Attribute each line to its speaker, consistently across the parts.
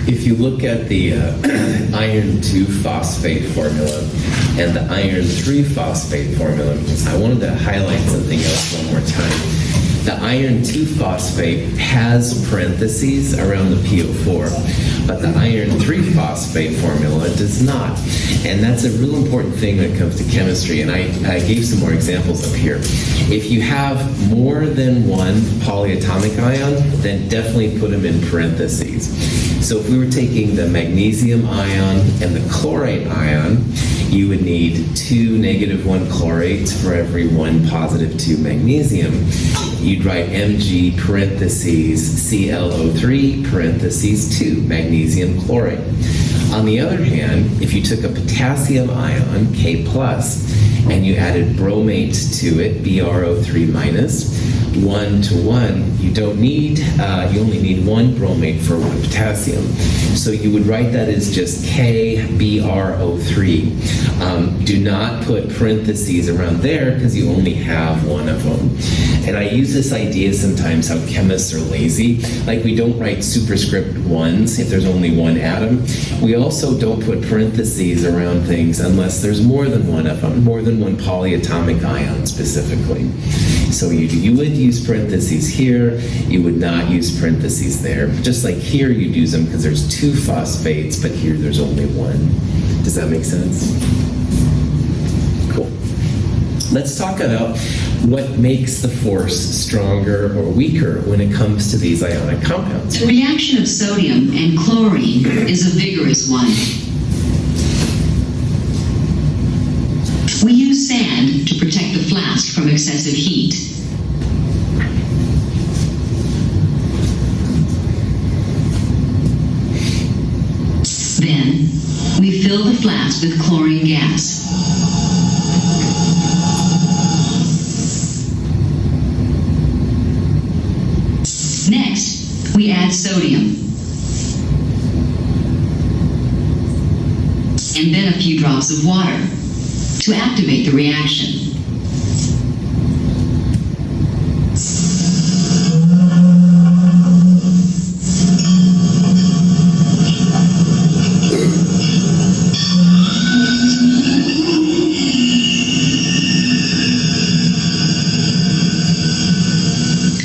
Speaker 1: If you look at the iron 2-phosphate formula and the iron 3-phosphate formula, I wanted to highlight something else one more time. The iron 2-phosphate has parentheses around the PO4, but the iron 3-phosphate formula does not. And that's a real important thing when it comes to chemistry, and I gave some more examples up here. If you have more than one polyatomic ion, then definitely put them in parentheses. So if we were taking the magnesium ion and the chlorate ion, you would need 2 -1 chlorates for every 1 +2 magnesium. You'd write Mg parentheses ClO3 parentheses 2 magnesium chlorate. On the other hand, if you took a potassium ion, K+, and you added bromate to it, BrO3-, 1:1, you don't need, you only need 1 bromate for 1 potassium. So you would write that as just KBrO3. Do not put parentheses around there because you only have one of them. And I use this idea sometimes how chemists are lazy. Like we don't write superscript 1s if there's only one atom. We also don't put parentheses around things unless there's more than one of them, more than one polyatomic ion specifically. So you would use parentheses here, you would not use parentheses there. Just like here you'd use them because there's 2 phosphates, but here there's only 1. Does that make sense? Cool. Let's talk about what makes the force stronger or weaker when it comes to these ionic compounds.
Speaker 2: The reaction of sodium and chlorine is a vigorous one. We use sand to protect the flask from excessive heat. Then, we fill the flask with chlorine gas. Next, we add sodium. And then a few drops of water to activate the reaction.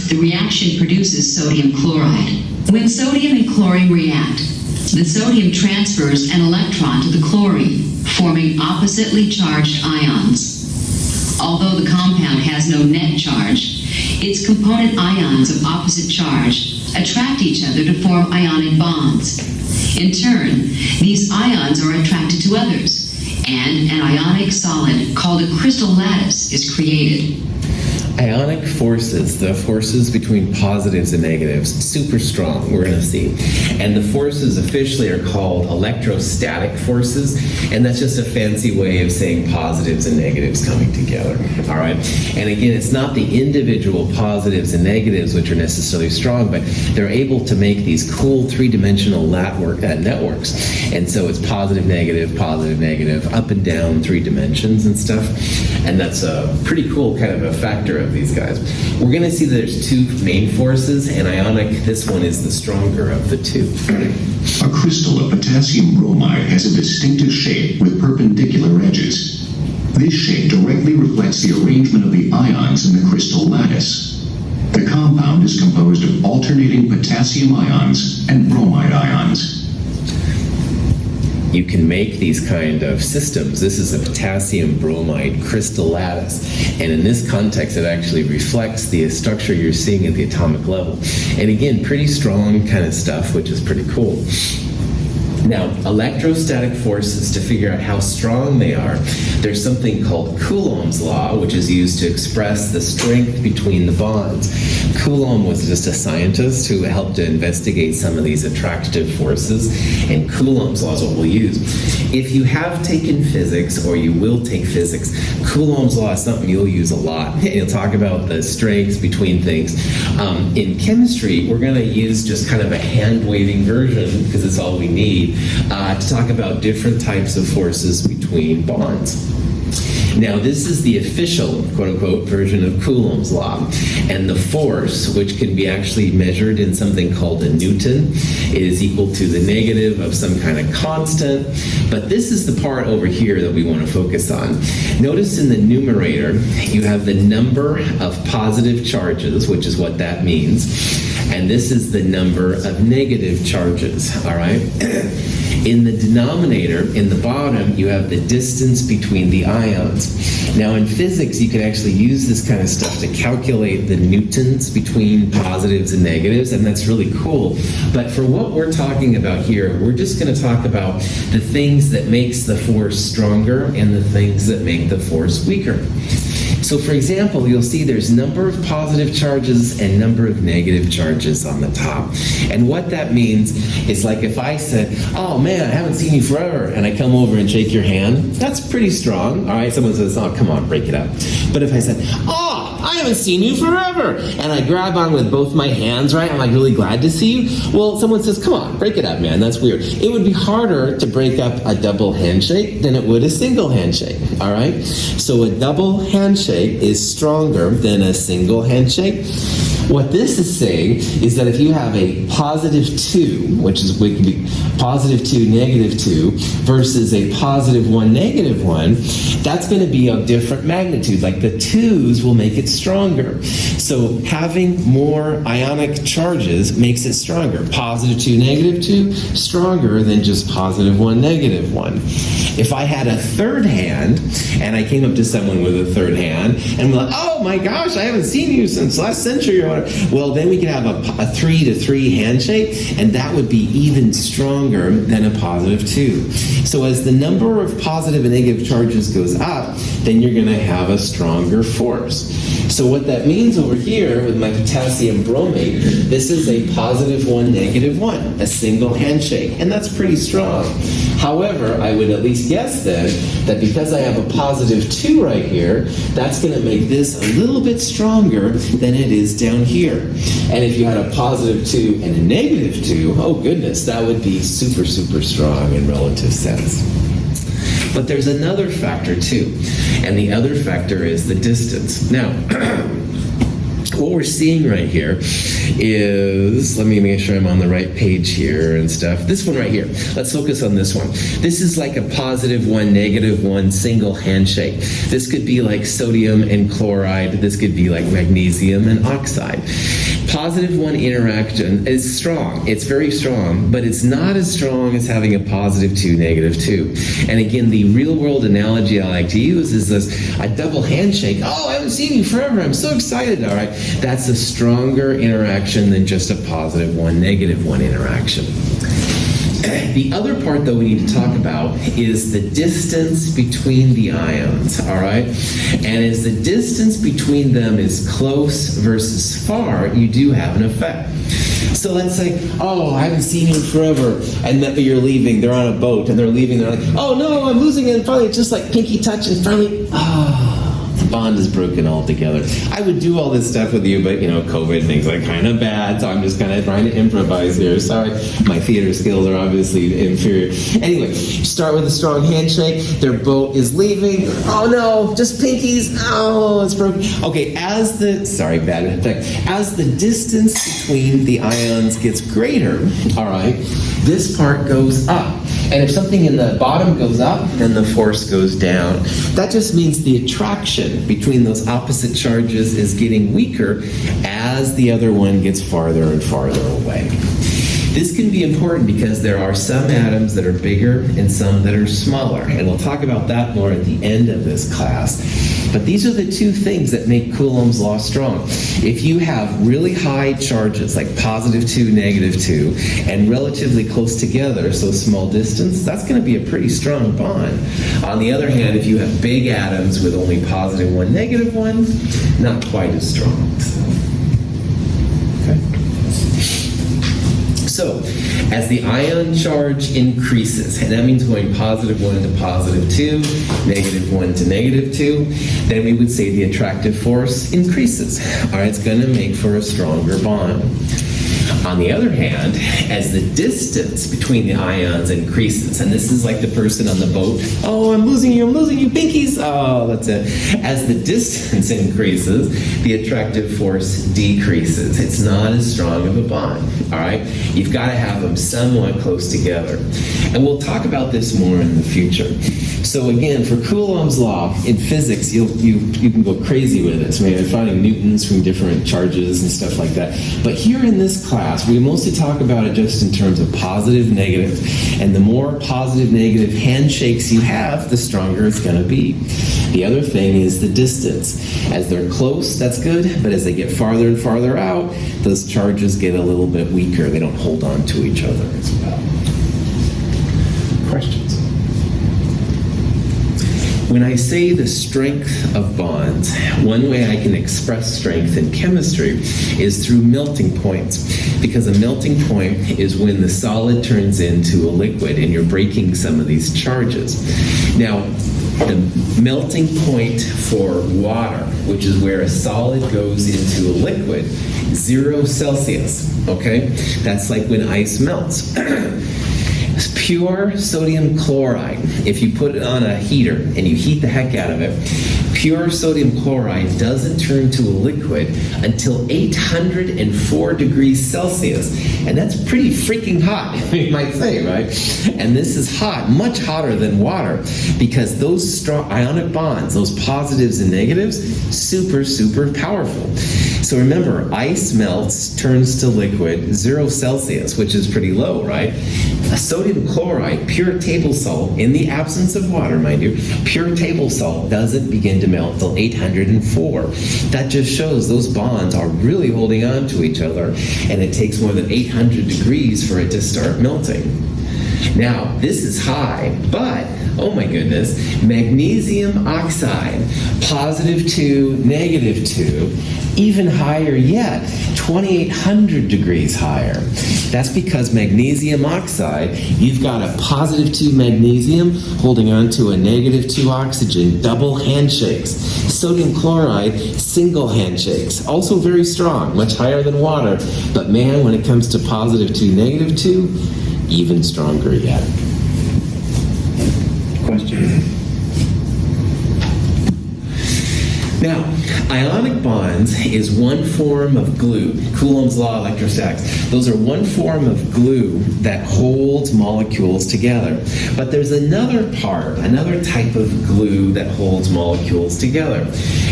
Speaker 2: The reaction produces sodium chloride. When sodium and chlorine react, the sodium transfers an electron to the chlorine, forming oppositely charged ions. Although the compound has no net charge, its component ions of opposite charge attract each other to form ionic bonds. In turn, these ions are attracted to others, and an ionic solid called a crystal lattice is created.
Speaker 1: Ionic forces, the forces between positives and negatives, super strong, we're going to see. And the forces officially are called electrostatic forces, and that's just a fancy way of saying positives and negatives coming together. All right? And again, it's not the individual positives and negatives which are necessarily strong, but they're able to make these cool three-dimensional networks. And so it's positive, negative, up and down 3 dimensions and stuff. And that's a pretty cool kind of a factor of these guys. We're going to see that there's 2 main forces, and ionic, this one is the stronger of the 2.
Speaker 3: A crystal of potassium bromide has a distinctive shape with perpendicular edges. This shape directly reflects the arrangement of the ions in the crystal lattice. The compound is composed of alternating potassium ions and bromide ions.
Speaker 1: You can make these kind of systems. This is a potassium bromide crystal lattice, and in this context it actually reflects the structure you're seeing at the atomic level. And again, pretty strong kind of stuff, which is pretty cool. Now, electrostatic forces, to figure out how strong they are, there's something called Coulomb's law, which is used to express the strength between the bonds. Coulomb was just a scientist who helped to investigate some of these attractive forces, and Coulomb's law is what we'll use. If you have taken physics, or you will take physics, Coulomb's law is something you'll use a lot. You'll talk about the strengths between things. In chemistry, we're going to use just kind of a hand-waving version, because it's all we need, to talk about different types of forces between bonds. Now, this is the official, quote-unquote, version of Coulomb's law. And the force, which can be actually measured in something called a Newton, is equal to the negative of some kind of constant. But this is the part over here that we want to focus on. Notice in the numerator, you have the number of positive charges, which is what that means. And this is the number of negative charges, all right? In the denominator, in the bottom, you have the distance between the ions. Now, in physics, you can actually use this kind of stuff to calculate the newtons between positives and negatives, and that's really cool. But for what we're talking about here, we're just going to talk about the things that makes the force stronger and the things that make the force weaker. So, for example, you'll see there's number of positive charges and number of negative charges on the top. And what that means is, like, if I said, oh man, I haven't seen you forever, and I come over and shake your hand, that's pretty strong. All right, someone says, oh, come on, break it up. But if I said, oh, I haven't seen you forever, and I grab on with both my hands, right, I'm like really glad to see you, well, someone says, come on, break it up, man, that's weird. It would be harder to break up a double handshake than it would a single handshake, all right? So a double handshake is stronger than a single handshake. What this is saying is that if you have a positive 2, which is we can be positive 2, negative 2, versus a positive 1, negative 1, that's going to be of different magnitude. Like the 2's will make it stronger. So having more ionic charges makes it stronger. Positive 2, negative 2, stronger than just positive 1, negative 1. If I had a third hand, and I came up to someone with a third hand, and we're like, oh my gosh, I haven't seen you since last century or whatever. Well, then we could have a 3-to-3 handshake, and that would be even stronger than a positive 2. So as the number of positive and negative charges goes up, then you're going to have a stronger force. So what that means over here with my potassium bromate, this is a positive 1, negative 1, a single handshake, and that's pretty strong. However, I would at least guess then that because I have a positive 2 right here, that's going to make this a little bit stronger than it is down here. And if you had a positive 2 and a negative 2, oh goodness, that would be super, super strong in relative sense. But there's another factor too, and the other factor is the distance. Now, what we're seeing right here is, let me make sure I'm on the right page here and stuff. This one right here, let's focus on this one. This is like a positive 1, negative 1 single handshake. This could be like sodium and chloride. This could be like magnesium and oxide. Positive 1 interaction is strong. It's very strong, but it's not as strong as having a positive 2, negative 2. And again, the real world analogy I like to use is this, a double handshake. Oh, I haven't seen you forever. I'm so excited. All right. That's a stronger interaction than just a positive 1, negative 1 interaction. The other part, though, we need to talk about is the distance between the ions, all right? And as the distance between them is close versus far, you do have an effect. So let's say, oh, I haven't seen you forever, and that you're leaving, they're on a boat, and they're leaving, they're like, oh no, I'm losing it, and finally it's just like pinky touch, and finally, the bond is broken altogether. I would do all this stuff with you, but COVID things are kind of bad, so I'm just kind of trying to improvise here. Sorry, my theater skills are obviously inferior. Anyway, start with a strong handshake. Their boat is leaving. Oh no, just pinkies. Oh, it's broken. Okay, as the distance between the ions gets greater, all right, this part goes up. And if something in the bottom goes up, then the force goes down. That just means the attraction between those opposite charges is getting weaker as the other one gets farther and farther away. This can be important because there are some atoms that are bigger and some that are smaller. And we'll talk about that more at the end of this class. But these are the two things that make Coulomb's law strong. If you have really high charges, like positive 2, negative 2, and relatively close together, so small distance, that's going to be a pretty strong bond. On the other hand, if you have big atoms with only positive 1, negative 1, not quite as strong. So, as the ion charge increases, and that means going positive 1 to positive 2, negative 1 to negative 2, then we would say the attractive force increases. All right, it's going to make for a stronger bond. On the other hand, as the distance between the ions increases, and this is like the person on the boat, oh, I'm losing you, pinkies. Oh, that's it. As the distance increases, the attractive force decreases. It's not as strong of a bond, all right? You've got to have them somewhat close together. And we'll talk about this more in the future. So again, for Coulomb's law, in physics, you can go crazy with this. I mean, finding newtons from different charges and stuff like that. But here in this class, we mostly talk about it just in terms of positive, negative. And the more positive, negative handshakes you have, the stronger it's going to be. The other thing is the distance. As they're close, that's good. But as they get farther and farther out, those charges get a little bit weaker. They don't hold on to each other as well. Questions? When I say the strength of bonds, one way I can express strength in chemistry is through melting points, because a melting point is when the solid turns into a liquid and you're breaking some of these charges. Now, the melting point for water, which is where a solid goes into a liquid, 0 Celsius, okay? That's like when ice melts. Pure sodium chloride, if you put it on a heater and you heat the heck out of it, pure sodium chloride doesn't turn to a liquid until 804 degrees Celsius. And that's pretty freaking hot, you might say, right? And this is hot, much hotter than water, because those strong ionic bonds, those positives and negatives, super, super powerful. So remember, ice melts, turns to liquid, 0 Celsius, which is pretty low, right? A sodium chloride, pure table salt, in the absence of water, mind you, pure table salt doesn't begin to melt till 804. That just shows those bonds are really holding on to each other, and it takes more than 800 degrees for it to start melting. Now, this is high, but, oh my goodness, magnesium oxide, +2, -2, even higher yet, 2,800 degrees higher. That's because magnesium oxide, you've got a +2 magnesium holding on to a -2 oxygen, double handshakes. Sodium chloride, single handshakes, also very strong, much higher than water. But man, when it comes to +2, -2, even stronger yet. Question? Now, ionic bonds is one form of glue. Coulomb's law, electrostatics. Those are one form of glue that holds molecules together. But there's another part, another type of glue that holds molecules together.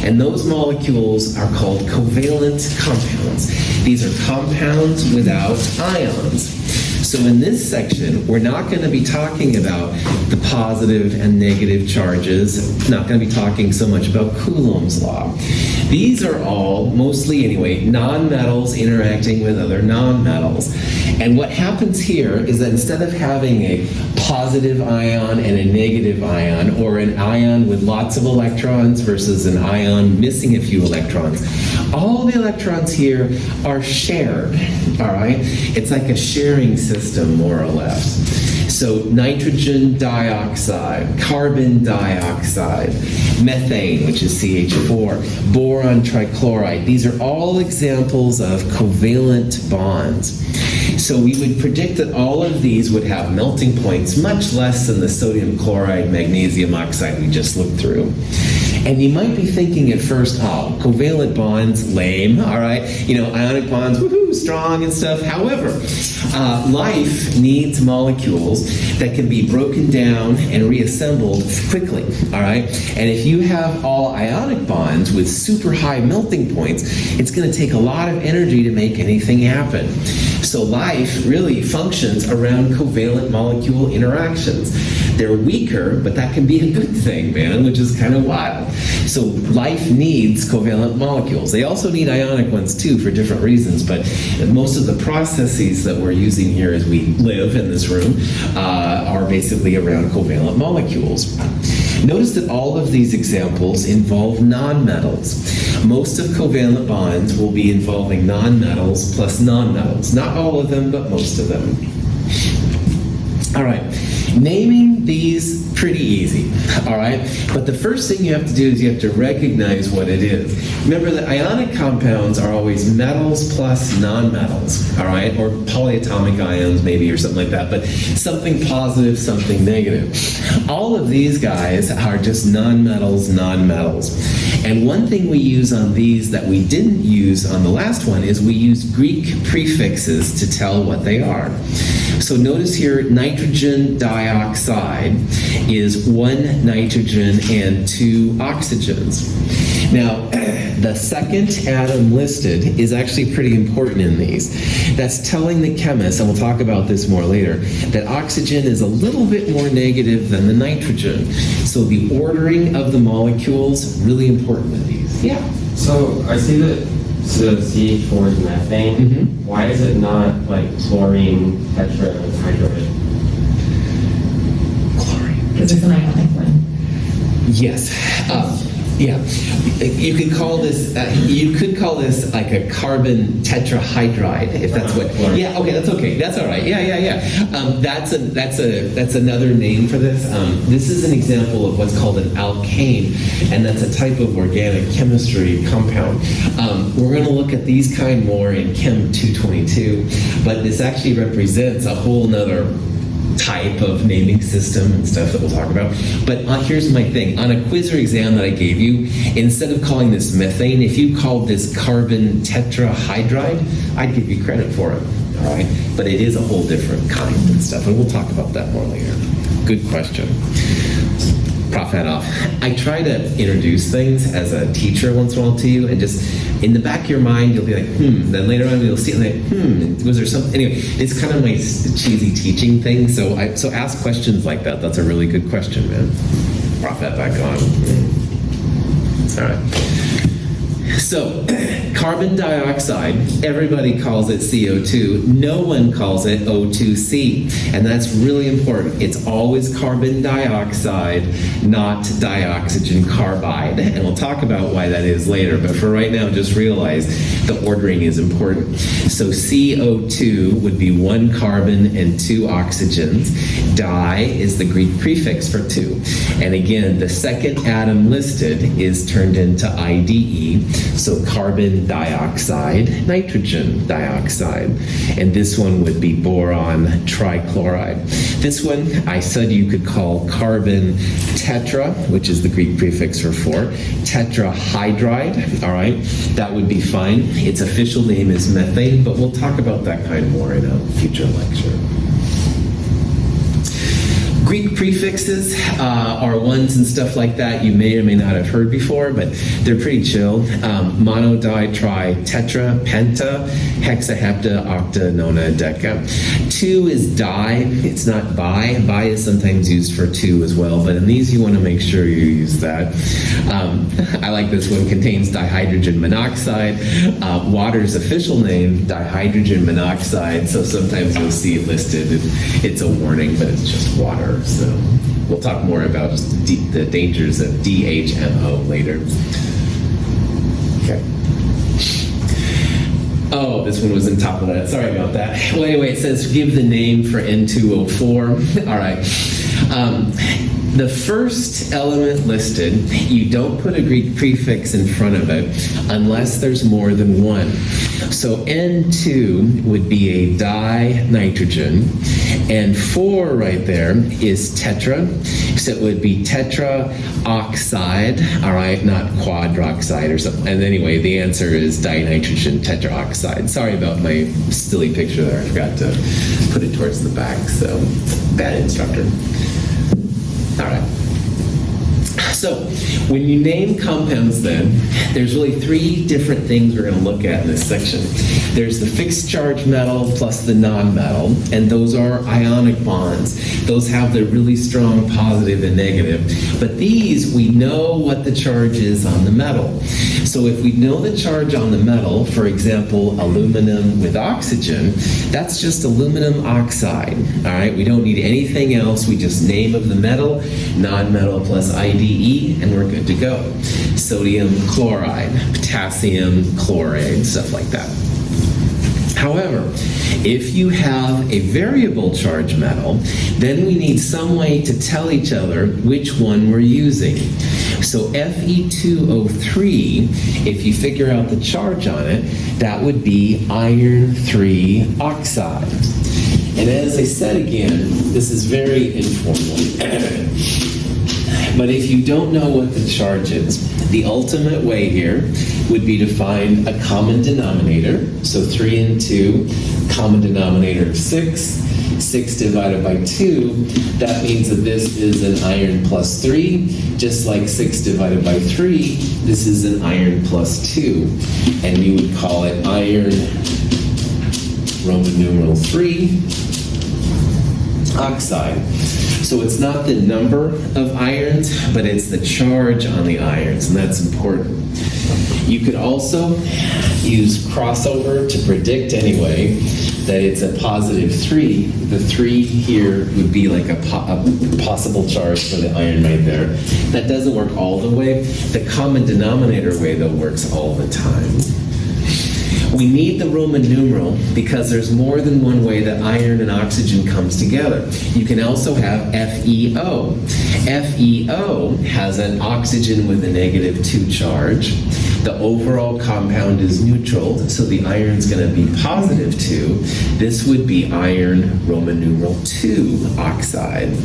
Speaker 1: And those molecules are called covalent compounds. These are compounds without ions. So in this section, we're not going to be talking about the positive and negative charges, not going to be talking so much about Coulomb's law. These are all, mostly anyway, nonmetals interacting with other nonmetals. And what happens here is that instead of having a positive ion and a negative ion, or an ion with lots of electrons versus an ion missing a few electrons, all the electrons here are shared, all right? It's like a sharing system, more or less. So nitrogen dioxide, carbon dioxide, methane, which is CH4, boron trichloride, these are all examples of covalent bonds. So we would predict that all of these would have melting points much less than the sodium chloride, magnesium oxide we just looked through. And you might be thinking at first, oh, covalent bonds, lame, all right? You know, ionic bonds, woohoo, strong and stuff. However, life needs molecules that can be broken down and reassembled quickly, all right? And if you have all ionic bonds with super high melting points, it's going to take a lot of energy to make anything happen. So life really functions around covalent molecule interactions. They're weaker, but that can be a good thing, man, which is kind of wild. So life needs covalent molecules. They also need ionic ones too for different reasons, but most of the processes that we're using here as we live in this room are basically around covalent molecules. Notice that all of these examples involve nonmetals. Most of covalent bonds will be involving nonmetals plus nonmetals. Not all of them, but most of them. All right, naming these pretty easy, all right? But the first thing you have to do is you have to recognize what it is. Remember that ionic compounds are always metals plus nonmetals, all right? Or polyatomic ions maybe or something like that, but something positive, something negative. All of these guys are just nonmetals. And one thing we use on these that we didn't use on the last one is we use Greek prefixes to tell what they are. So notice here, nitrogen dioxide is 1 nitrogen and 2 oxygens. Now, the second atom listed is actually pretty important in these. That's telling the chemist, and we'll talk about this more later, that oxygen is a little bit more negative than the nitrogen. So the ordering of the molecules, really important in these. Yeah.
Speaker 4: So I see that the CH4 is methane.
Speaker 1: Mm-hmm.
Speaker 4: Why is it not like chlorine, tetrahydride?
Speaker 1: Chlorine.
Speaker 5: Because it's an ionic one.
Speaker 1: Yes. Yeah. You could call this. You could call this like a carbon tetrahydride, if that's what. Yeah. Okay. That's okay. That's all right. Yeah. That's another name for this. This is an example of what's called an alkane, and that's a type of organic chemistry compound. We're going to look at these kind more in Chem 222, but this actually represents a whole nother type of naming system and stuff that we'll talk about. But here's my thing. On a quiz or exam that I gave you, instead of calling this methane, if you called this carbon tetrahydride, I'd give you credit for it. All right? But it is a whole different kind and stuff, and we'll talk about that more later. Good question. Prof hat off. I try to introduce things as a teacher once in a while to you, and just in the back of your mind, you'll be like, Then later on, you'll see it like, Was there something? Anyway, it's kind of my cheesy teaching thing. So ask questions like that. That's a really good question, man. Prof hat back on. All right. So, carbon dioxide, everybody calls it CO2. No one calls it O2C. And that's really important. It's always carbon dioxide, not dioxygen carbide. And we'll talk about why that is later. But for right now, just realize the ordering is important. So, CO2 would be 1 carbon and 2 oxygens. Di is the Greek prefix for 2. And again, the second atom listed is turned into IDE. So carbon dioxide, nitrogen dioxide. And this one would be boron trichloride. This one I said you could call carbon tetra, which is the Greek prefix for 4. Tetrahydride, all right? That would be fine. Its official name is methane, but we'll talk about that kind more in a future lecture. Greek prefixes are ones and stuff like that you may or may not have heard before, but they're pretty chill. Mono, di, tri, tetra, penta, hexa, hepta, octa, nona, deca. 2 is di. It's not bi. Bi is sometimes used for 2 as well, but in these you want to make sure you use that. I like this one. Contains dihydrogen monoxide. Water's official name, dihydrogen monoxide, so sometimes you'll see it listed. It's a warning, but it's just water. So we'll talk more about the dangers of DHMO later. Okay. Oh, this one was in top of that. Sorry about that. Well, anyway, it says give the name for N2O4. All right. The first element listed, you don't put a Greek prefix in front of it unless there's more than one. So N2 would be a dinitrogen, and 4 right there is tetra, so it would be tetraoxide, all right, not quadroxide or something. And anyway, the answer is dinitrogen tetraoxide. Sorry about my silly picture there. I forgot to put it towards the back, so bad instructor. All right. So, when you name compounds then, there's really 3 different things we're going to look at in this section. There's the fixed charge metal plus the non-metal, and those are ionic bonds. Those have the really strong positive and negative. But these, we know what the charge is on the metal. So if we know the charge on the metal, for example, aluminum with oxygen, that's just aluminum oxide, all right? We don't need anything else. We just name of the metal, non-metal plus IDE, and we're good to go. Sodium chloride, potassium chloride, stuff like that. However, if you have a variable charge metal, then we need some way to tell each other which one we're using. So Fe2O3, if you figure out the charge on it, that would be iron 3 oxide. And as I said again, this is very informal. But if you don't know what the charge is, the ultimate way here would be to find a common denominator. So 3 and 2, common denominator of 6. 6 divided by 2, that means that this is an iron plus 3. Just like 6 divided by 3, this is an iron plus 2. And we would call it iron, Roman numeral 3, oxide. So it's not the number of irons, but it's the charge on the irons, and that's important. You could also use crossover to predict anyway that it's a positive 3. The 3 here would be like a possible charge for the iron right there. That doesn't work all the way. The common denominator way, though, works all the time. We need the Roman numeral because there's more than one way that iron and oxygen comes together. You can also have FeO. FeO has an oxygen with a -2 charge. The overall compound is neutral, so the iron's going to be +2. This would be iron Roman numeral 2 oxide.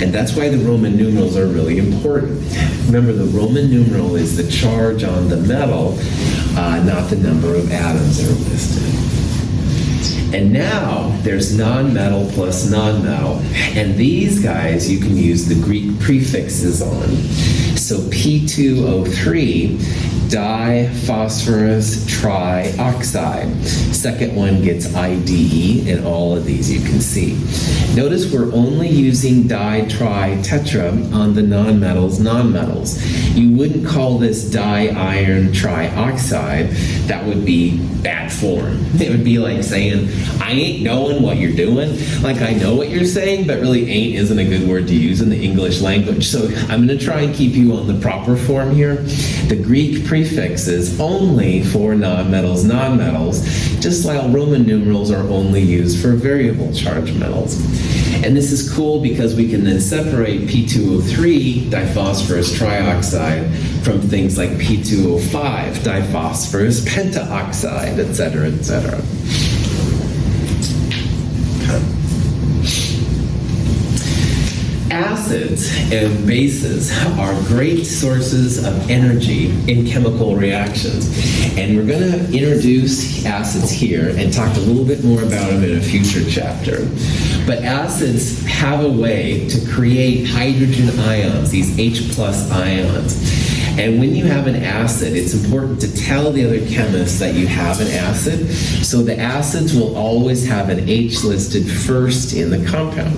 Speaker 1: And that's why the Roman numerals are really important. Remember, the Roman numeral is the charge on the metal, not the number of atoms that are listed. And now there's non-metal plus non-metal. And these guys you can use the Greek prefixes on. So P2O3, diphosphorus trioxide. Second one gets IDE in all of these, you can see. Notice we're only using di, tri, tetra on the non-metals. You wouldn't call this di-iron trioxide. That would be bad form. It would be like saying, I ain't knowing what you're doing. Like, I know what you're saying, but really ain't isn't a good word to use in the English language. So I'm going to try and keep you on the proper form here. The Greek prefixes only for non-metals, just like Roman numerals are only used for variable charge metals. And this is cool because we can then separate P2O3, diphosphorus trioxide, from things like P2O5, diphosphorus pentaoxide, etc., etc. Acids and bases are great sources of energy in chemical reactions. And we're going to introduce acids here and talk a little bit more about them in a future chapter. But acids have a way to create hydrogen ions, these H+ ions. And when you have an acid, it's important to tell the other chemists that you have an acid. So the acids will always have an H listed first in the compound.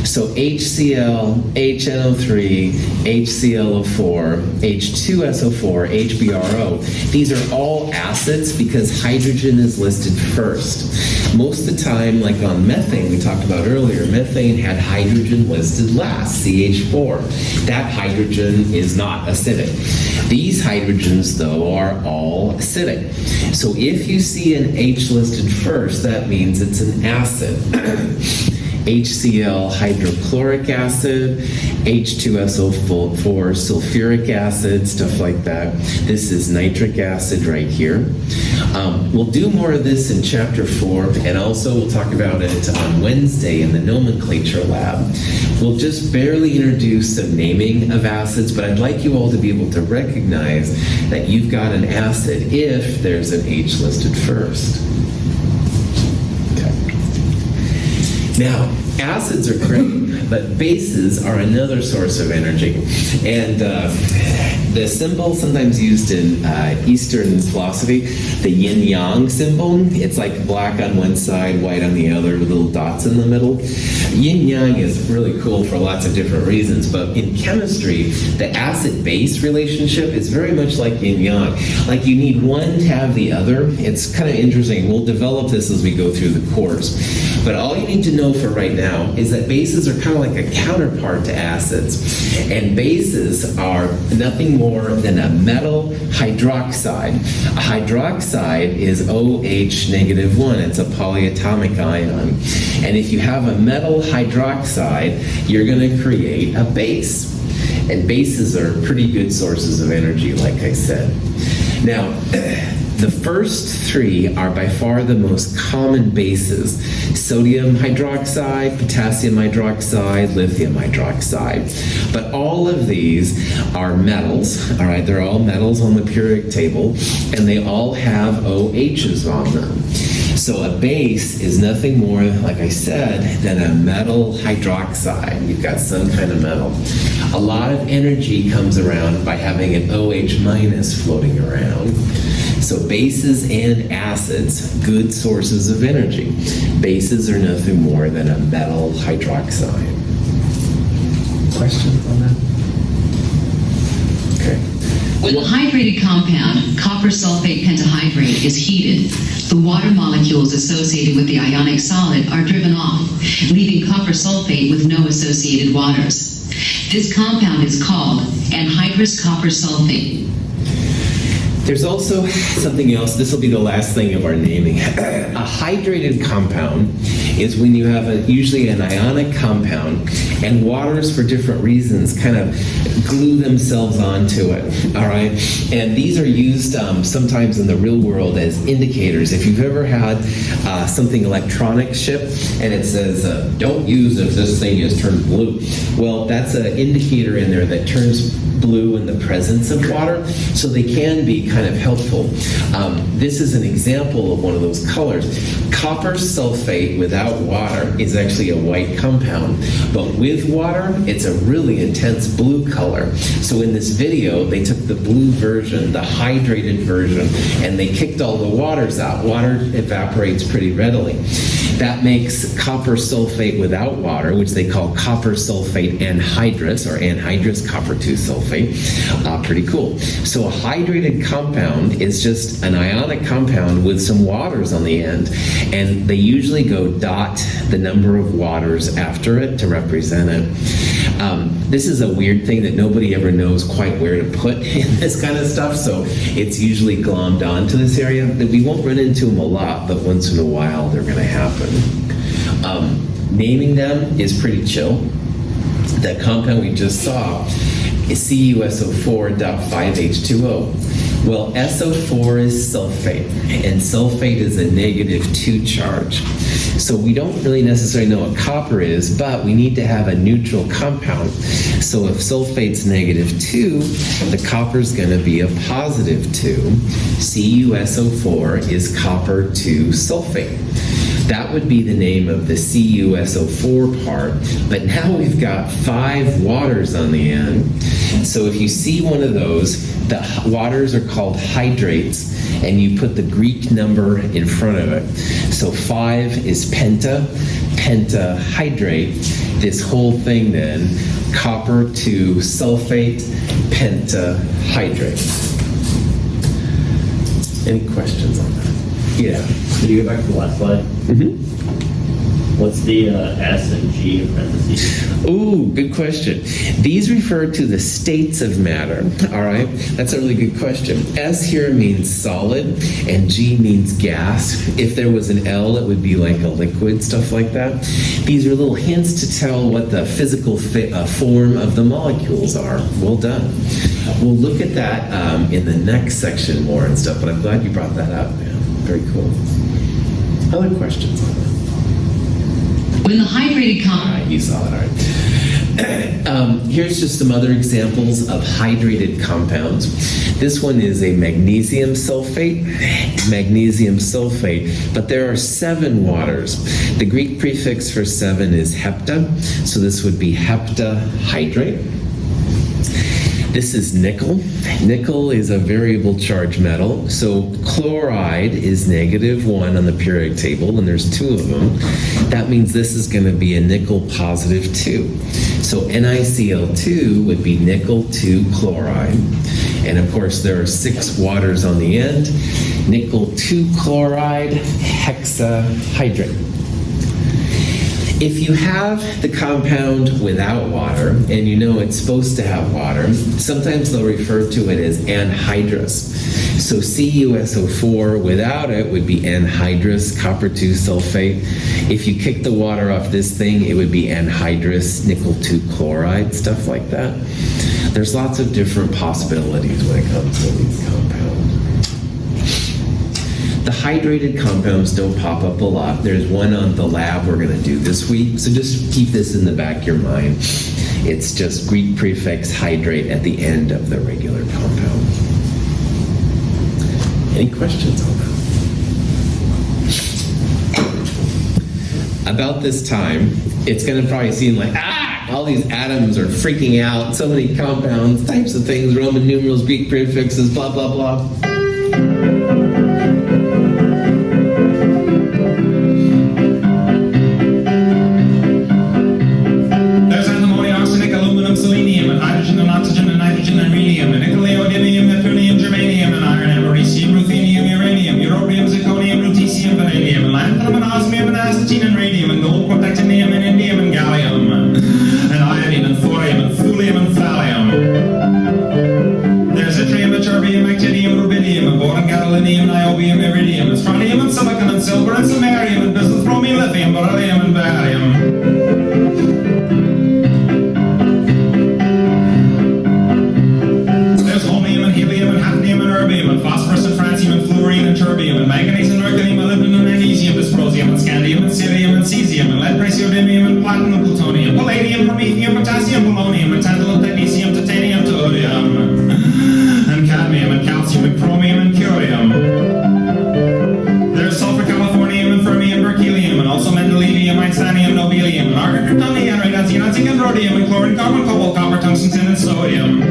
Speaker 1: So HCl, HNO3, HClO4, H2SO4, HBRO, these are all acids because hydrogen is listed first. Most of the time, like on methane, we talked about earlier, methane had hydrogen listed last, CH4. That hydrogen is not acidic. These hydrogens, though, are all acidic. So if you see an H listed first, that means it's an acid. HCl hydrochloric acid, H2SO4 sulfuric acid, stuff like that. This is nitric acid right here. We'll do more of this in chapter 4, and also we'll talk about it on Wednesday in the nomenclature lab. We'll just barely introduce some naming of acids, but I'd like you all to be able to recognize that you've got an acid if there's an H listed first. Now, acids are great, but bases are another source of energy. And the symbol sometimes used in Eastern philosophy, the yin-yang symbol, it's like black on one side, white on the other, with little dots in the middle. Yin-yang is really cool for lots of different reasons, but in chemistry, the acid-base relationship is very much like yin-yang. Like you need one to have the other. It's kind of interesting. We'll develop this as we go through the course. But all you need to know for right now is that bases are kind of like a counterpart to acids. And bases are nothing more than a metal hydroxide. A hydroxide is OH negative 1. It's a polyatomic ion. And if you have a metal hydroxide, you're going to create a base. And bases are pretty good sources of energy, like I said. Now, the first three are by far the most common bases: sodium hydroxide, potassium hydroxide, lithium hydroxide. But all of these are metals, all right? They're all metals on the periodic table, and they all have OHs on them. So a base is nothing more, like I said, than a metal hydroxide. You've got some kind of metal. A lot of energy comes around by having an OH minus floating around. So bases and acids, good sources of energy. Bases are nothing more than a metal hydroxide. Questions on that? Okay.
Speaker 2: When the hydrated compound, copper sulfate pentahydrate, is heated, the water molecules associated with the ionic solid are driven off, leaving copper sulfate with no associated waters. This compound is called anhydrous copper sulfate.
Speaker 1: There's also something else. This will be the last thing of our naming. A hydrated compound is when you have usually an ionic compound, and waters for different reasons kind of glue themselves onto it, all right? And these are used sometimes in the real world as indicators. If you've ever had something electronic ship and it says, don't use if this thing is turned blue. Well, that's an indicator in there that turns blue in the presence of water, so they can be kind of helpful. This is an example of one of those colors. Copper sulfate without water is actually a white compound, but with water, it's a really intense blue color. So in this video, they took the blue version, the hydrated version, and they kicked all the waters out. Water evaporates pretty readily. That makes copper sulfate without water, which they call copper sulfate anhydrous, or anhydrous copper 2 sulfate. Pretty cool. So a hydrated compound is just an ionic compound with some waters on the end, and they usually go dot the number of waters after it to represent it. This is a weird thing that nobody ever knows quite where to put in this kind of stuff, so it's usually glommed onto this area. We won't run into them a lot, but once in a while they're going to happen. Naming them is pretty chill. The compound we just saw is CuSO4.5H2O. Well, SO4 is sulfate, and sulfate is a -2 charge. So we don't really necessarily know what copper is, but we need to have a neutral compound. So if sulfate's -2, the copper's going to be a +2. CuSO4 is copper 2 sulfate. That would be the name of the CuSO4 part, but now we've got 5 waters on the end. So if you see one of those, the waters are called hydrates, and you put the Greek number in front of it. So 5 is pentahydrate. This whole thing then, copper 2 sulfate pentahydrate. Any questions on that? Yeah.
Speaker 4: Could you go back to the last slide?
Speaker 1: Mm-hmm.
Speaker 4: What's the S and G in parentheses?
Speaker 1: Ooh, good question. These refer to the states of matter, all right? That's a really good question. S here means solid, and G means gas. If there was an L, it would be like a liquid, stuff like that. These are little hints to tell what the physical form of the molecules are. Well done. We'll look at that in the next section more and stuff, but I'm glad you brought that up, man. Very cool. Other questions on that?
Speaker 2: When the hydrated compound...
Speaker 1: You saw it, all right. Here's just some other examples of hydrated compounds. This one is a magnesium sulfate, but there are 7 waters. The Greek prefix for 7 is hepta, so this would be heptahydrate. This is nickel. Nickel is a variable charge metal. So chloride is -1 on the periodic table, and there's 2 of them. That means this is going to be a nickel +2. So NiCl2 would be nickel 2 chloride. And of course, there are 6 waters on the end. Nickel 2 chloride hexahydrate. If you have the compound without water, and you know it's supposed to have water, sometimes they'll refer to it as anhydrous. So CuSO4 without it would be anhydrous copper 2 sulfate. If you kick the water off this thing, it would be anhydrous nickel 2 chloride, stuff like that. There's lots of different possibilities when it comes to these compounds. The hydrated compounds don't pop up a lot. There's one on the lab we're going to do this week, so just keep this in the back of your mind. It's just Greek prefix hydrate at the end of the regular compound. Any questions on that? About this time, it's going to probably seem like, all these atoms are freaking out, so many compounds, types of things, Roman numerals, Greek prefixes, blah, blah, blah.
Speaker 5: There's antimony, arsenic, aluminum, selenium, and hydrogen, and oxygen, and nitrogen, and rhenium, and nickel, neodymium, neptunium, germanium, and iron, and americium, ruthenium, uranium, europium, zirconium, lutetium, vanadium, and lanthanum, and osmium, and astatine, and radium, and gold, protactinium, and indium, and gallium, and iodine, and thorium, and thulium, and thallium. There's yttrium, ytterbium, actinium, rubidium, and boron, gadolinium, niobium, iridium, and strontium, and silicon, and silver, and samarium, and bismuth, chromium, lithium, beryllium, and barium. There's holmium, and helium, and hafnium, and erbium, and phosphorus, and francium, and fluorine, and terbium, and manganese, and mercurium, and molybdenum, and magnesium, dysprosium, and scandium, and cerium, and cesium, and lead, praseodymium, and platinum, and plutonium, palladium, promethium, potassium, polonium, and tantalum, technetium, titanium, tellurium, and cadmium, and calcium, and chromium, and curium. There's sulfur, californium, and fermium, berkelium, and also mendelevium, einsteinium, nobelium, and argon, kryptonium, and radon, zinc, and rhodium, and chlorine, carbon, cobalt, copper, tungsten, tin, and sodium.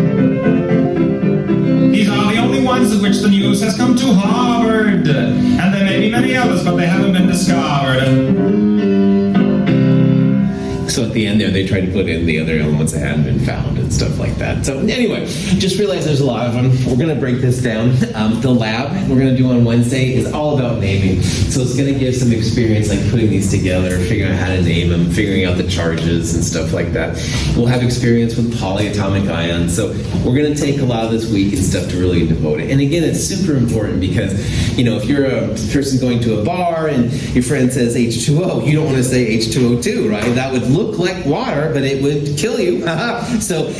Speaker 5: These are the only ones of which the news has come to Harvard. And there may be many others, but they haven't been discovered.
Speaker 1: So at the end there, they try to put in the other elements that hadn't been found and stuff like that. So anyway, just realize there's a lot of them. We're going to break this down. The lab we're going to do on Wednesday is all about naming. So it's going to give some experience like putting these together, figuring out how to name them, figuring out the charges and stuff like that. We'll have experience with polyatomic ions. So we're going to take a lot of this week and stuff to really devote it. And again, it's super important because, you know, if you're a person going to a bar and your friend says H2O, you don't want to say H2O2, right? That would look like water, but it would kill you. So,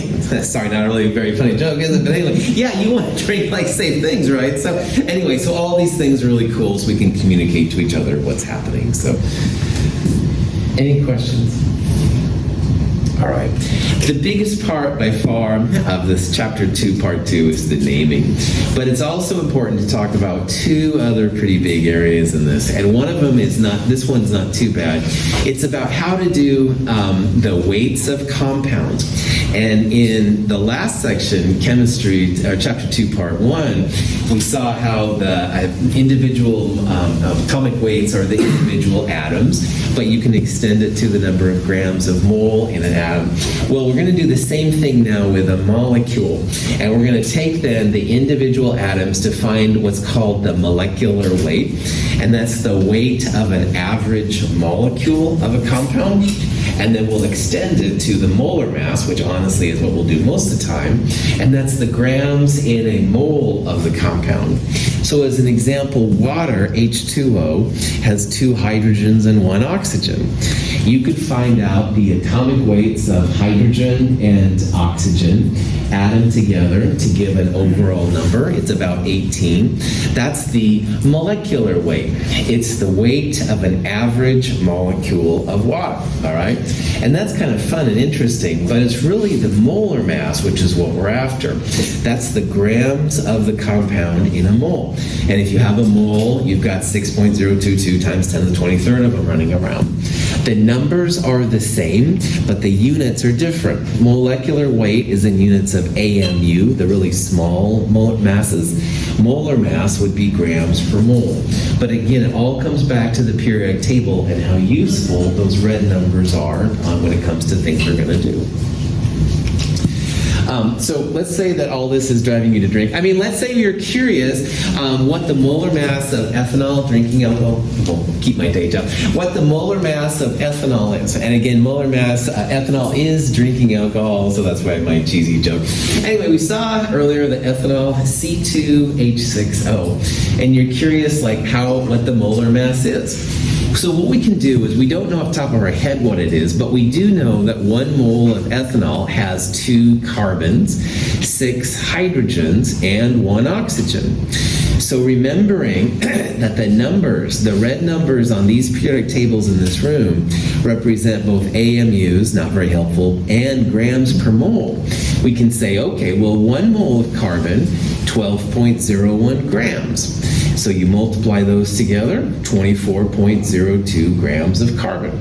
Speaker 1: sorry, not a really very funny joke, is it? But anyway, yeah, you want to drink like safe things, right? So anyway, so all these things are really cool so we can communicate to each other what's happening. So, any questions? All right. The biggest part by far of this chapter 2, part 2 is the naming. But it's also important to talk about 2 other pretty big areas in this. And one of them is not, this one's not too bad. It's about how to do the weights of compounds. And in the last section, chemistry, chapter 2, part 1, we saw how the individual atomic weights are the individual atoms, but you can extend it to the number of grams of mole in an atom. Well, we're going to do the same thing now with a molecule, and we're going to take then the individual atoms to find what's called the molecular weight, and that's the weight of an average molecule of a compound, and then we'll extend it to the molar mass, which honestly is what we'll do most of the time, and that's the grams in a mole of the compound. So as an example, water, H2O, has 2 hydrogens and 1 oxygen. You could find out the atomic weights of hydrogen and oxygen, add them together to give an overall number. It's about 18. That's the molecular weight. It's the weight of an average molecule of water, all right? And that's kind of fun and interesting, but it's really the molar mass, which is what we're after. That's the grams of the compound in a mole. And if you have a mole, you've got 6.022 times 10 to the 23rd of them running around. The numbers are the same, but the units are different. Molecular weight is in units of AMU, the really small masses. Molar mass would be grams per mole. But again, it all comes back to the periodic table and how useful those red numbers are when it comes to things we're going to do. So let's say that all this is driving you to drink. I mean, let's say you're curious what the molar mass of ethanol, drinking alcohol, well, keep my day job, what the molar mass of ethanol is. And again, molar mass, ethanol is drinking alcohol, so that's why my cheesy joke. Anyway, we saw earlier the ethanol, C2H6O, and you're curious like what the molar mass is. So what we can do is, we don't know off the top of our head what it is, but we do know that 1 mole of ethanol has 2 carbons, 6 hydrogens, and 1 oxygen. So remembering that the numbers, the red numbers on these periodic tables in this room represent both AMUs, not very helpful, and grams per mole, we can say, okay, well, 1 mole of carbon, 12.01 grams. So you multiply those together, 24.02 grams of carbon.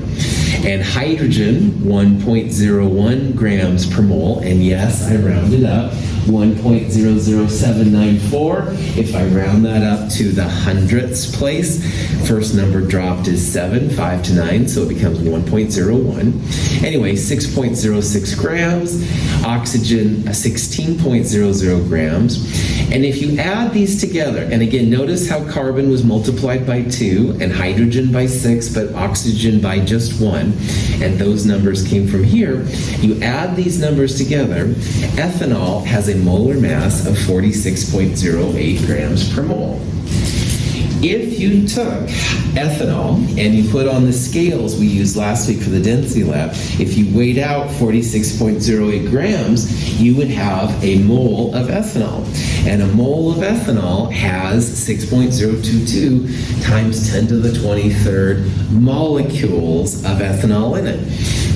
Speaker 1: And hydrogen, 1.01 grams per mole, and yes, I rounded up, 1.00794. If I round that up to the hundredths place, first number dropped is 7, 5 to 9, so it becomes 1.01. Anyway, 6.06 grams, oxygen 16.00 grams. And if you add these together, and again, notice how carbon was multiplied by 2, and hydrogen by 6, but oxygen by just 1, and those numbers came from here. You add these numbers together, ethanol has a molar mass of 46.08 grams per mole. If you took ethanol and you put on the scales we used last week for the density lab, if you weighed out 46.08 grams, you would have a mole of ethanol. And a mole of ethanol has 6.022 times 10 to the 23rd molecules of ethanol in it.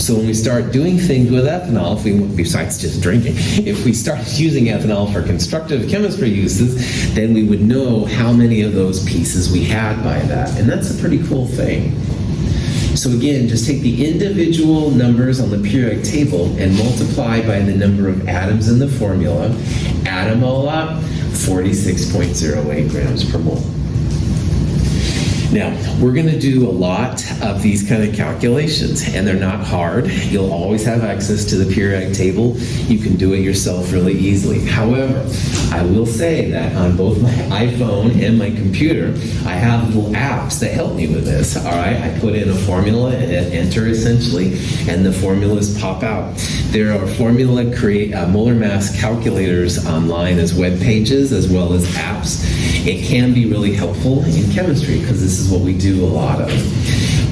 Speaker 1: So when we start doing things with ethanol, besides just drinking, if we start using ethanol for constructive chemistry uses, then we would know how many of those pieces we had by that. And that's a pretty cool thing. So again, just take the individual numbers on the periodic table and multiply by the number of atoms in the formula, add them all up, 46.08 grams per mole. Now, we're going to do a lot of these kind of calculations, and they're not hard. You'll always have access to the periodic table. You can do it yourself really easily. However, I will say that on both my iPhone and my computer, I have little apps that help me with this, all right? I put in a formula and enter, essentially, and the formulas pop out. There are molar mass calculators online as web pages, as well as apps. It can be really helpful in chemistry, because this is what we do a lot of.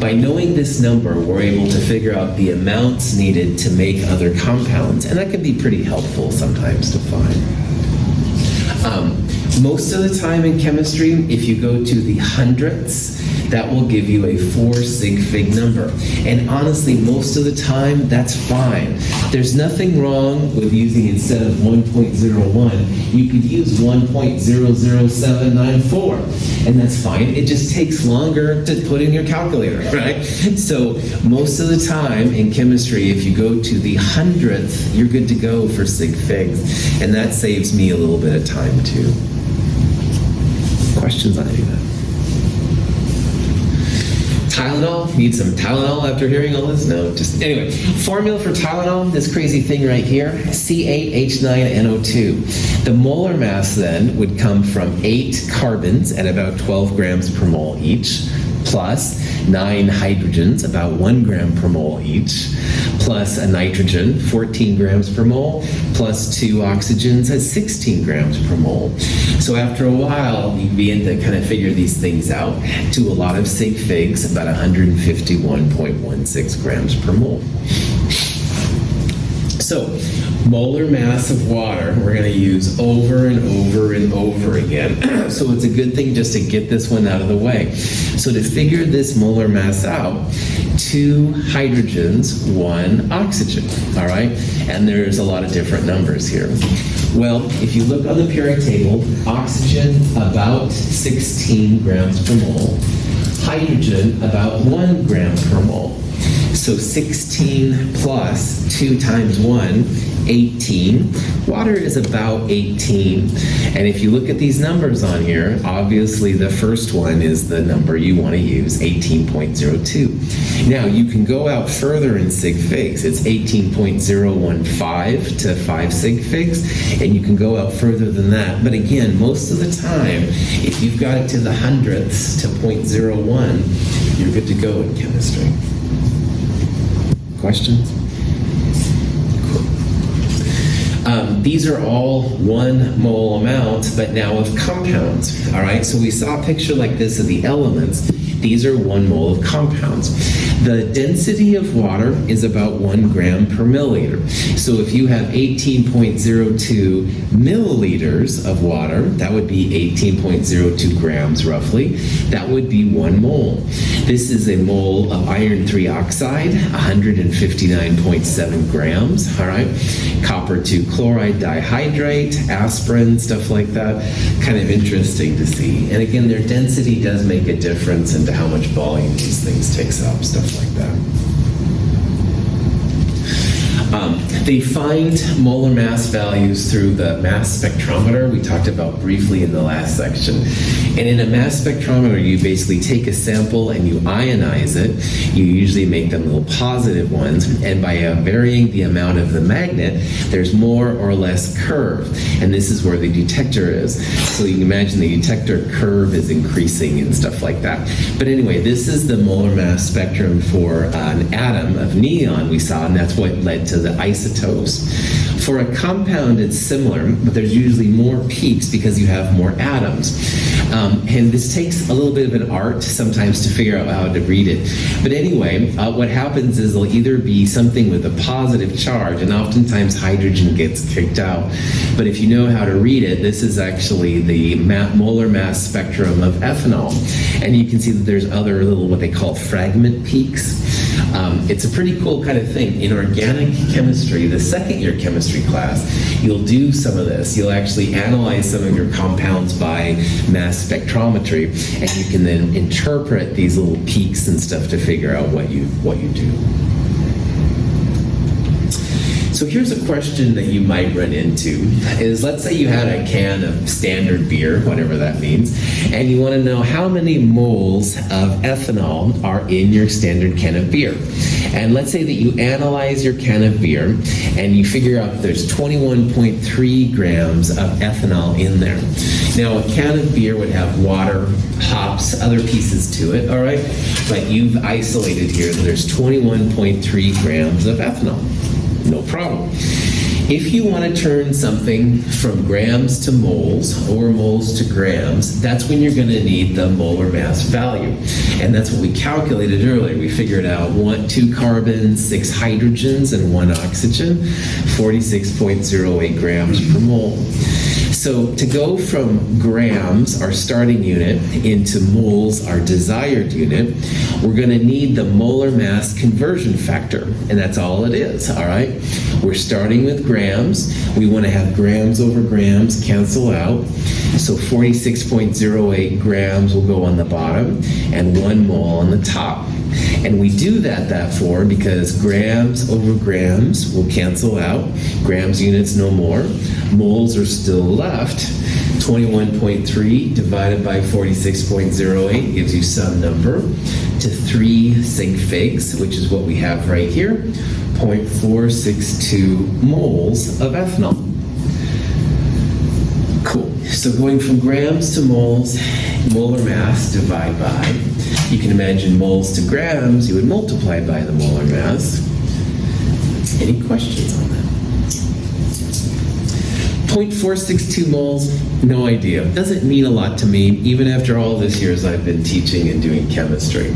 Speaker 1: By knowing this number, we're able to figure out the amounts needed to make other compounds, and that can be pretty helpful sometimes to find. Most of the time in chemistry, if you go to the hundredths, that will give you a 4 sig fig number. And honestly, most of the time, that's fine. There's nothing wrong with using, instead of 1.01, you could use 1.00794. And that's fine. It just takes longer to put in your calculator, right? So most of the time in chemistry, if you go to the hundredth, you're good to go for sig figs. And that saves me a little bit of time too. Questions on any of that? Tylenol? Need some Tylenol after hearing all this? No, just anyway. Formula for Tylenol, this crazy thing right here, C8H9NO2. The molar mass then would come from 8 carbons at about 12 grams per mole each, plus 9 hydrogens, about 1 gram per mole each, plus a nitrogen, 14 grams per mole, plus 2 oxygens at 16 grams per mole. So after a while, you begin to kind of figure these things out to a lot of sig figs, about 151.16 grams per mole. So, molar mass of water, we're going to use over and over and over again. So it's a good thing just to get this one out of the way. So to figure this molar mass out, 2 hydrogens, 1 oxygen, all right? And there's a lot of different numbers here. Well, if you look on the periodic table, oxygen about 16 grams per mole, hydrogen about 1 gram per mole. So 16 plus 2 times 1, 18. Water is about 18. And if you look at these numbers on here, obviously the first one is the number you want to use, 18.02. Now, you can go out further in sig figs. It's 18.015 to 5 sig figs, and you can go out further than that. But again, most of the time, if you've got it to the hundredths to 0.01, you're good to go in chemistry. Questions? These are all 1 mole amounts, but now of compounds. All right, so we saw a picture like this of the elements. These are 1 mole of compounds. The density of water is about 1 gram per milliliter. So if you have 18.02 milliliters of water, that would be 18.02 grams roughly. That would be 1 mole. This is a mole of iron 3 oxide, 159.7 grams. All right, copper 2 chloride dihydrate, aspirin, stuff like that. Kind of interesting to see. And again, their density does make a difference into how much volume these things takes up, stuff like that. They find molar mass values through the mass spectrometer we talked about briefly in the last section. And in a mass spectrometer, you basically take a sample and you ionize it. You usually make them little positive ones, and by varying the amount of the magnet, there's more or less curve. And this is where the detector is. So you can imagine the detector curve is increasing and stuff like that. But anyway, this is the molar mass spectrum for an atom of neon we saw, and that's what led to the isotopes. For a compound, it's similar, but there's usually more peaks because you have more atoms. And this takes a little bit of an art sometimes to figure out how to read it. But anyway, what happens is there'll either be something with a positive charge, and oftentimes hydrogen gets kicked out. But if you know how to read it, this is actually the molar mass spectrum of ethanol. And you can see that there's other little, what they call fragment peaks. It's a pretty cool kind of thing. In organic chemistry, the second-year chemistry class, you'll do some of this. You'll actually analyze some of your compounds by mass spectrometry, and you can then interpret these little peaks and stuff to figure out what you do. So here's a question that you might run into is, let's say you had a can of standard beer, whatever that means, and you want to know how many moles of ethanol are in your standard can of beer. And let's say that you analyze your can of beer and you figure out there's 21.3 grams of ethanol in there. Now, a can of beer would have water, hops, other pieces to it, all right? But you've isolated here that there's 21.3 grams of ethanol. No problem. If you want to turn something from grams to moles or moles to grams, that's when you're going to need the molar mass value. And that's what we calculated earlier. We figured out 2 carbons, 6 hydrogens, and 1 oxygen, 46.08 grams per mole. So to go from grams, our starting unit, into moles, our desired unit, we're going to need the molar mass conversion factor, and that's all it is, all right? We're starting with grams. We want to have grams over grams cancel out. So 46.08 grams will go on the bottom and 1 mole on the top. And we do that for because grams over grams will cancel out. Grams units no more. Moles are still left. 21.3 divided by 46.08 gives you some number to 3 sig figs, which is what we have right here, 0.462 moles of ethanol. Cool. So going from grams to moles, molar mass, divide by. You can imagine moles to grams, you would multiply by the molar mass. Any questions on that? 0.462 moles, no idea. Doesn't mean a lot to me, even after all these years I've been teaching and doing chemistry.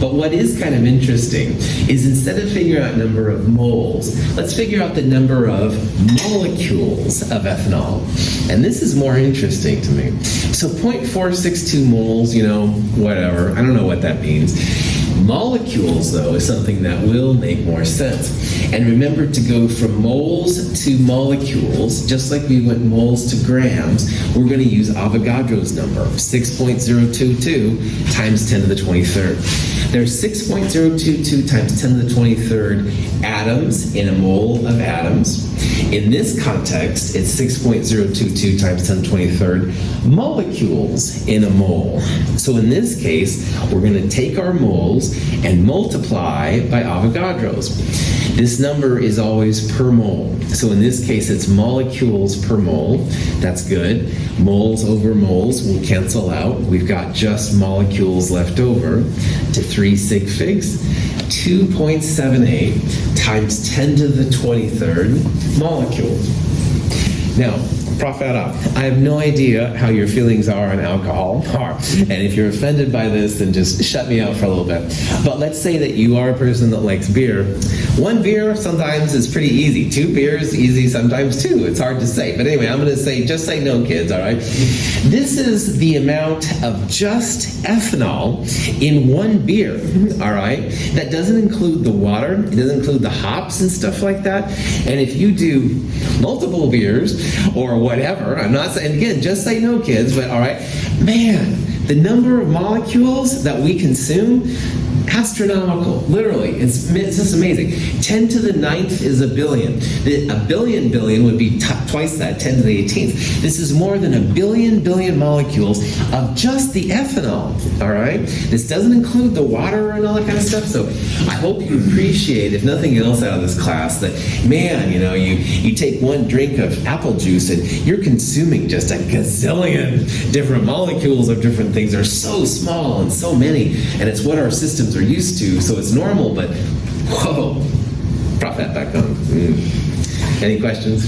Speaker 1: But what is kind of interesting is instead of figuring out number of moles, let's figure out the number of molecules of ethanol. And this is more interesting to me. So 0.462 moles, whatever. I don't know what that means. Molecules, though, is something that will make more sense. And remember to go from moles to molecules, just like we went moles to grams, we're going to use Avogadro's number, 6.022 times 10 to the 23rd. There's 6.022 times 10 to the 23rd atoms in a mole of atoms. In this context, it's 6.022 times 10 to the 23rd molecules in a mole. So in this case, we're going to take our moles and multiply by Avogadro's. This number is always per mole. So in this case, it's molecules per mole. That's good. Moles over moles will cancel out. We've got just molecules left over to 3 sig figs. 2.78 times 10 to the 23rd molecules. Now, Profeta, I have no idea how your feelings are on alcohol, and if you're offended by this, then just shut me out for a little bit. But let's say that you are a person that likes beer. 1 beer sometimes is pretty easy. 2 beers, easy sometimes too. It's hard to say. But anyway, I'm going to say, just say no, kids, all right? This is the amount of just ethanol in 1 beer, all right? That doesn't include the water. It doesn't include the hops and stuff like that. And if you do multiple beers or whatever, I'm not saying, again, just say no, kids, but all right, man, the number of molecules that we consume, astronomical, literally. It's just amazing. 10 to the 9th is a billion. A billion would be twice that, 10 to the 18th. This is more than a billion molecules of just the ethanol, all right? This doesn't include the water and all that kind of stuff, so I hope you appreciate, if nothing else out of this class, that, man, you know, you take 1 drink of apple juice and you're consuming just a gazillion different molecules of different things. They're so small and so many, and it's what our systems are used to, so it's normal, but whoa, prop that back on. Any questions?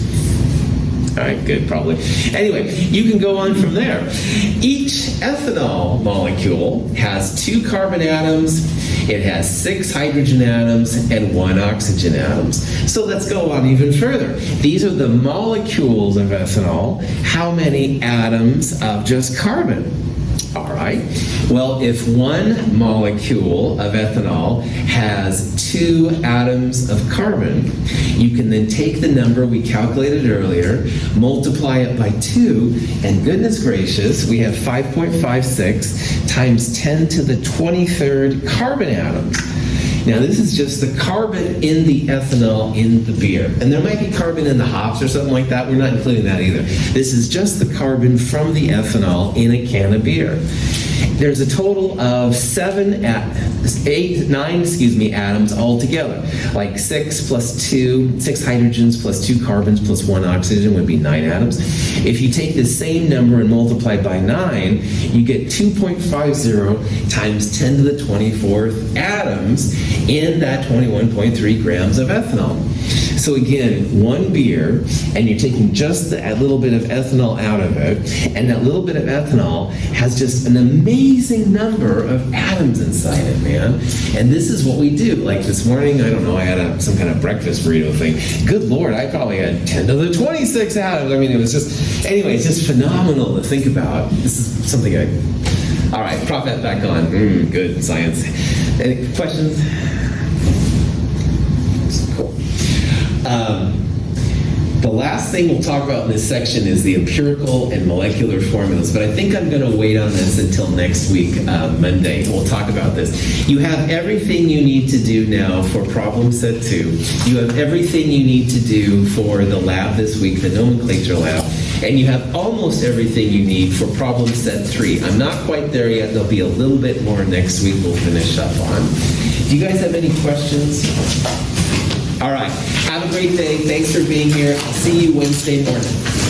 Speaker 1: All right, good, probably. Anyway, you can go on from there. Each ethanol molecule has 2 carbon atoms, it has 6 hydrogen atoms, and 1 oxygen atoms. So let's go on even further. These are the molecules of ethanol. How many atoms of just carbon? All right. Well, if 1 molecule of ethanol has 2 atoms of carbon, you can then take the number we calculated earlier, multiply it by 2, and goodness gracious, we have 5.56 times 10 to the 23rd carbon atoms. Now, this is just the carbon in the ethanol in the beer. And there might be carbon in the hops or something like that. We're not including that either. This is just the carbon from the ethanol in a can of beer. There's a total of 9 atoms altogether. Like 6 hydrogens plus 2 carbons plus 1 oxygen would be 9 atoms. If you take the same number and multiply by 9, you get 2.50 times 10 to the 24th atoms in that 21.3 grams of ethanol. So again, 1 beer, and you're taking just that little bit of ethanol out of it, and that little bit of ethanol has just an amazing number of atoms inside it, man. And this is what we do. Like this morning, I don't know, I had some kind of breakfast burrito thing. Good Lord, I probably had 10 to the 26 atoms. I mean, it was just, anyway, it's just phenomenal to think about. This is something all right, prop that back on. Good, science. Any questions? Cool. The last thing we'll talk about in this section is the empirical and molecular formulas, but I think I'm going to wait on this until next week, Monday. We'll talk about this. You have everything you need to do now for problem set 2. You have everything you need to do for the lab this week, the nomenclature lab, and you have almost everything you need for problem set 3. I'm not quite there yet. There'll be a little bit more next week we'll finish up on. Do you guys have any questions? All right. Have a great day. Thanks for being here. I'll see you Wednesday morning.